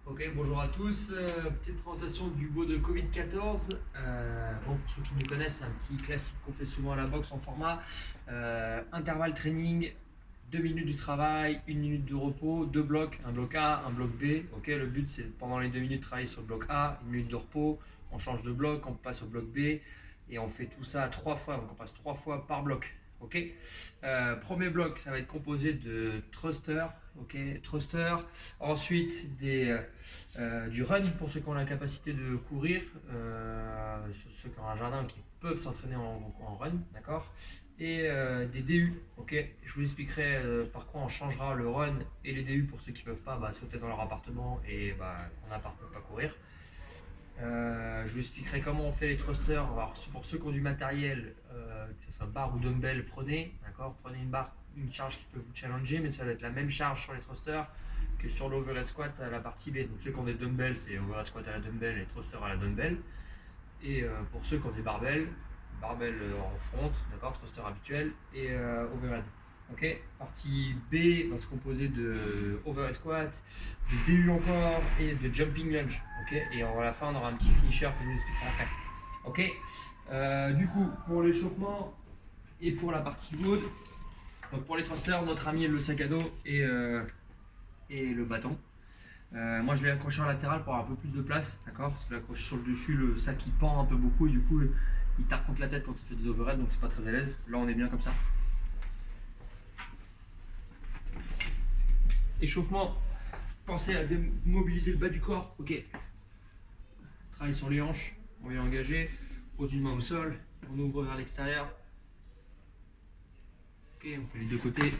Ok, bonjour à tous. Petite présentation du beau de Covid-14. Bon, pour ceux qui nous connaissent, c'est un petit classique qu'on fait souvent à la boxe en format intervalle training, 2 minutes du travail, 1 minute de repos, deux blocs, un bloc A, un bloc B. Ok, le but c'est pendant les 2 minutes de travailler sur le bloc A, 1 minute de repos, on change de bloc, on passe au bloc B et on fait tout ça 3 fois, donc on passe 3 fois par bloc. Ok. Premier bloc, ça va être composé de thruster. Ok, thruster. Ensuite, du run pour ceux qui ont la capacité de courir, ceux qui ont un jardin qui peuvent s'entraîner en run, d'accord. Et des DU, ok. Je vous expliquerai par quoi on changera le run et les DU pour ceux qui ne peuvent pas sauter dans leur appartement et en appart ne peuvent pas courir. Je vous expliquerai comment on fait les thrusters. Alors, pour ceux qui ont du matériel, que ce soit barre ou dumbbell, prenez une barre, une charge qui peut vous challenger, mais ça va être la même charge sur les thrusters que sur l'overhead squat à la partie B. Donc ceux qui ont des dumbbells, c'est overhead squat à la dumbbell et thrusters à la dumbbell. Et pour ceux qui ont des barbells, barbell en front, d'accord, thruster habituel et overhead. Ok, partie B va se composer de overhead squat, de DU encore et de jumping lunge. Ok, et à la fin on aura un petit finisher que je vous expliquerai après. Ok, du coup pour l'échauffement et pour la partie load, donc pour les thrusters, notre ami le sac à dos et le bâton. Moi je l'ai accroché en latéral pour avoir un peu plus de place, d'accord. Parce que l'accroché sur le dessus, le sac il pend un peu beaucoup et du coup il tape contre la tête quand il fait des overheads, donc c'est pas très à l'aise. Là on est bien comme ça. Échauffement, pensez à démobiliser le bas du corps, ok. Travaille sur les hanches, on vient engager, pose une main au sol, on ouvre vers l'extérieur. Ok, on fait les deux côtés.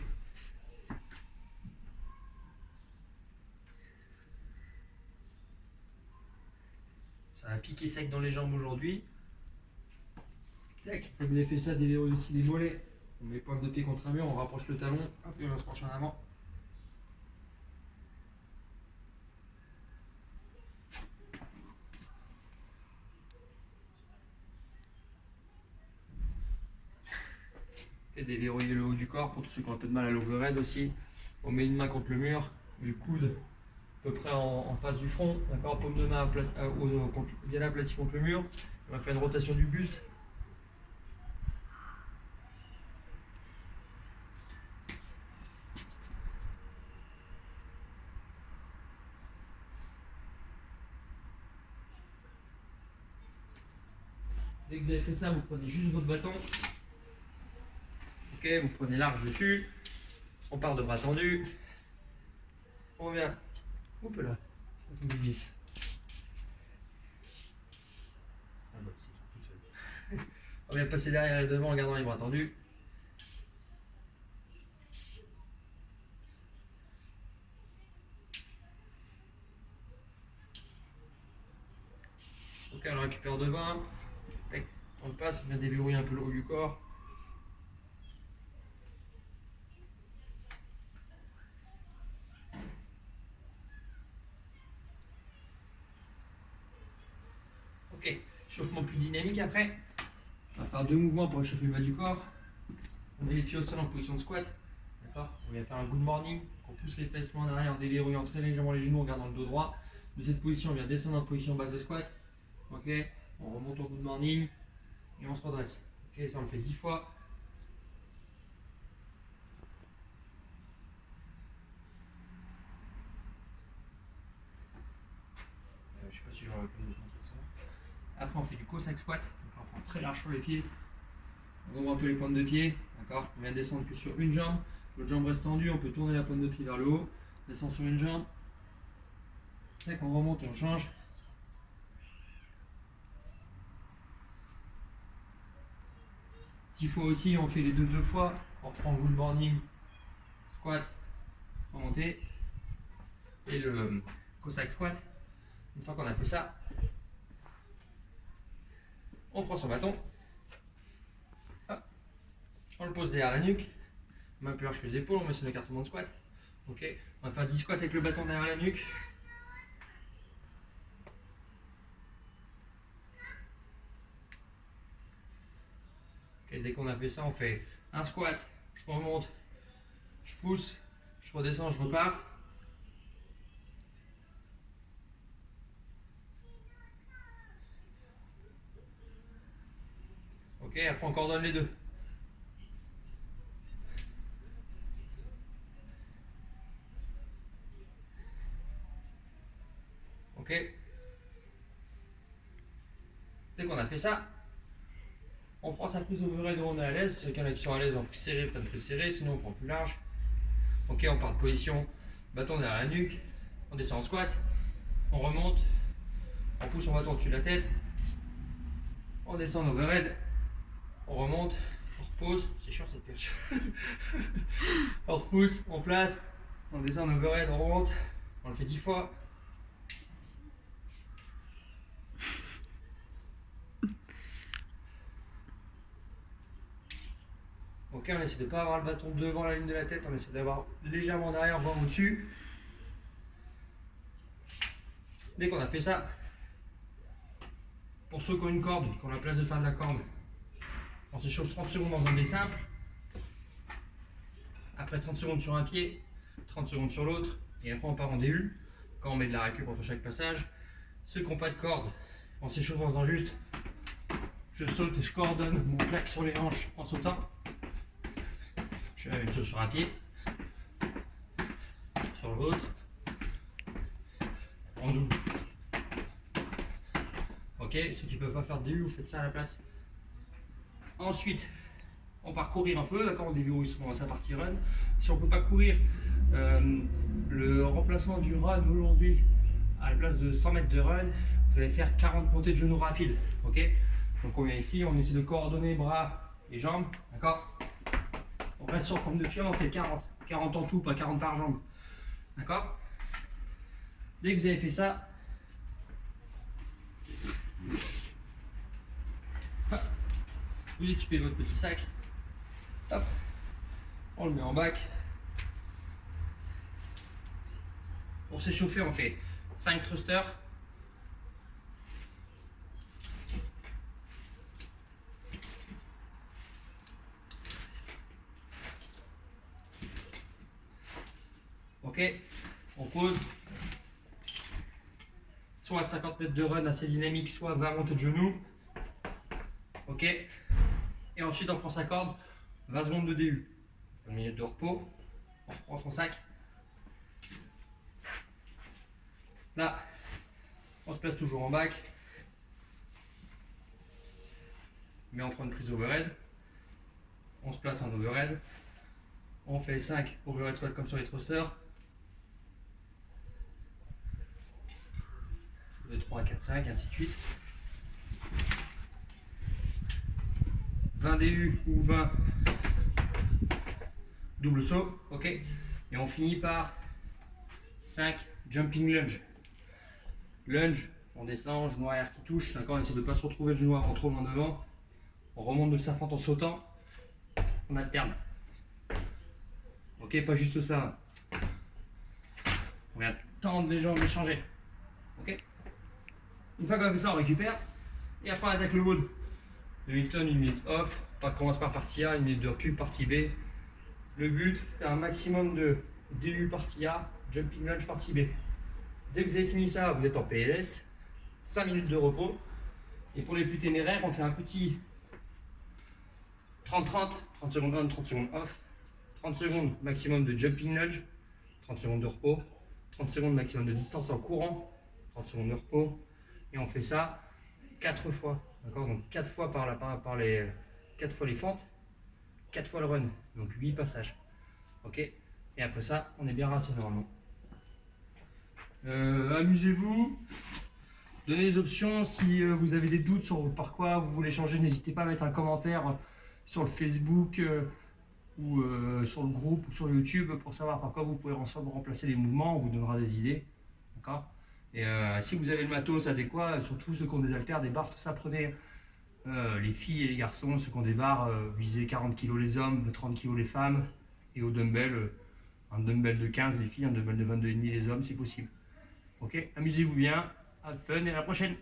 Ça va piquer sec dans les jambes aujourd'hui. Tac, vous avez fait ça, déverrouille aussi les mollets. On met les pointes de pied contre un mur, on rapproche le talon, hop, et on se penche en avant. Et déverrouiller le haut du corps pour tous ceux qui ont un peu de mal à l'overhead aussi. On met une main contre le mur, le coude à peu près en face du front, d'accord, paume de main bien aplatie contre le mur. On va faire une rotation du buste. Dès que vous avez fait ça, vous prenez juste votre bâton. Ok, vous prenez large dessus. On part de bras tendus. On revient. Hop là. On glisse. Ah bah, c'est tout seul. On vient passer derrière et devant en gardant les bras tendus. Ok, on récupère devant. On le passe, on vient déverrouiller un peu le haut du corps. Ok, chauffement plus dynamique après. On va faire 2 mouvements pour réchauffer le bas du corps. On met les pieds au sol en position de squat. D'accord. On vient faire un good morning. On pousse les fesses loin derrière en déverrouillant très légèrement les genoux en gardant le dos droit. De cette position, on vient descendre en position basse de squat. Ok. On remonte au good morning et on se redresse. Ok, ça on le fait 10 fois. Je sais pas si j'aurais pu vous montrer ça. Après, on fait du Cossack squat. Donc, on prend très large sur les pieds. On ouvre un peu les pointes de pied. D'accord. On vient descendre que sur une jambe. L'autre jambe reste tendue. On peut tourner la pointe de pied vers le haut. Descendre sur une jambe. Tac, on remonte, on change. 10 fois aussi, on fait les deux fois. On reprend good morning, squat, remonter. Et le Cossack squat. Une fois qu'on a fait ça, on prend son bâton. Hop, on le pose derrière la nuque. On met un peu large que les épaules, on met son écartement de squat. Ok, on va faire 10 squats avec le bâton derrière la nuque. Ok, dès qu'on a fait ça, on fait un squat, je remonte, je pousse, je redescends, je repars. Ok, après on coordonne les deux. Ok. Dès qu'on a fait ça, on prend sa prise overhead où on est à l'aise. Ceux qui sont à l'aise en prise serrée, pas de prise serrée, sinon on prend plus large. Ok, on part de position, bâton derrière la nuque, on descend en squat, on remonte, on pousse son bâton au-dessus de la tête, on descend en overhead, on remonte, on repose, c'est chiant cette perche. On repousse, on place, on descend en overhead, on remonte, on le fait 10 fois. Ok, on essaie de ne pas avoir le bâton devant la ligne de la tête, on essaie d'avoir légèrement derrière, voire au-dessus. Dès qu'on a fait ça, pour ceux qui ont une corde, qui ont la place de faire de la corde, on s'échauffe 30 secondes dans un D simple. Après 30 secondes sur un pied, 30 secondes sur l'autre, et après on part en DU, quand on met de la récup entre chaque passage. Ceux qui n'ont pas de corde, on s'échauffe en faisant juste, je saute et je coordonne mon plaque sur les hanches en sautant. Je fais la même chose sur un pied, sur l'autre, en double. Ok, ceux qui ne peuvent pas faire de DU, vous faites ça à la place. Ensuite, on part courir un peu, d'accord, on déverrouille sa partie run. Si on ne peut pas courir, le remplacement du run aujourd'hui, à la place de 100 mètres de run, vous allez faire 40 montées de genoux rapides. Ok, donc on vient ici, on essaie de coordonner bras et jambes, d'accord. On reste sur forme de pied, on fait 40. 40 en tout, pas 40 par jambe. D'accord. Dès que vous avez fait ça, hop, vous équipez votre petit sac. Hop, on le met en bac. Pour s'échauffer, on fait 5 thrusters. Ok, on pose. Soit 50 mètres de run assez dynamique, soit 20 montées de genoux. Ok, et ensuite on prend sa corde, 20 secondes de DU. 1 minute de repos, on reprend son sac. Là, on se place toujours en bac, mais on prend une prise overhead. On se place en overhead. On fait 5 overhead squat comme sur les thrusters. 2, 3, 4, 5, ainsi de suite. 20 DU ou 20 double saut, ok. Et on finit par 5 jumping lunge. Lunge, on descend, genou arrière qui touche, d'accord. On essaie de ne pas se retrouver le genou avant trop loin devant. On remonte de sa fente en sautant. On alterne. Ok, pas juste ça. On vient tendre les jambes et changer. Ok. Une fois qu'on a fait ça, on récupère. Et après, on attaque le mode. 1 minute on, 1 minute off. On commence par partie A, 1 minute de recul, partie B. Le but, faire un maximum de DU partie A, jumping lunge partie B. Dès que vous avez fini ça, vous êtes en PLS. 5 minutes de repos. Et pour les plus téméraires, on fait un petit 30-30, 30 secondes on, 30 secondes off. 30 secondes maximum de jumping lunge, 30 secondes de repos. 30 secondes maximum de distance en courant, 30 secondes de repos. Et on fait ça 4 fois. D'accord, donc 4 fois par les 4 fois les fentes, 4 fois le run. Donc 8 passages. Ok. Et après ça, on est bien rassé normalement. Amusez-vous. Donnez des options. Si vous avez des doutes sur par quoi vous voulez changer, n'hésitez pas à mettre un commentaire sur le Facebook ou sur le groupe ou sur YouTube pour savoir par quoi vous pouvez ensemble remplacer les mouvements. On vous donnera des idées. D'accord. Et si vous avez le matos adéquat, surtout ceux qui ont des haltères, des barres, tout ça, prenez les filles et les garçons, ceux qui ont des barres, visez 40 kg les hommes, 30 kg les femmes, et au dumbbell, un dumbbell de 15 les filles, un dumbbell de 22,5 les hommes si possible. Ok, amusez-vous bien, have fun et à la prochaine.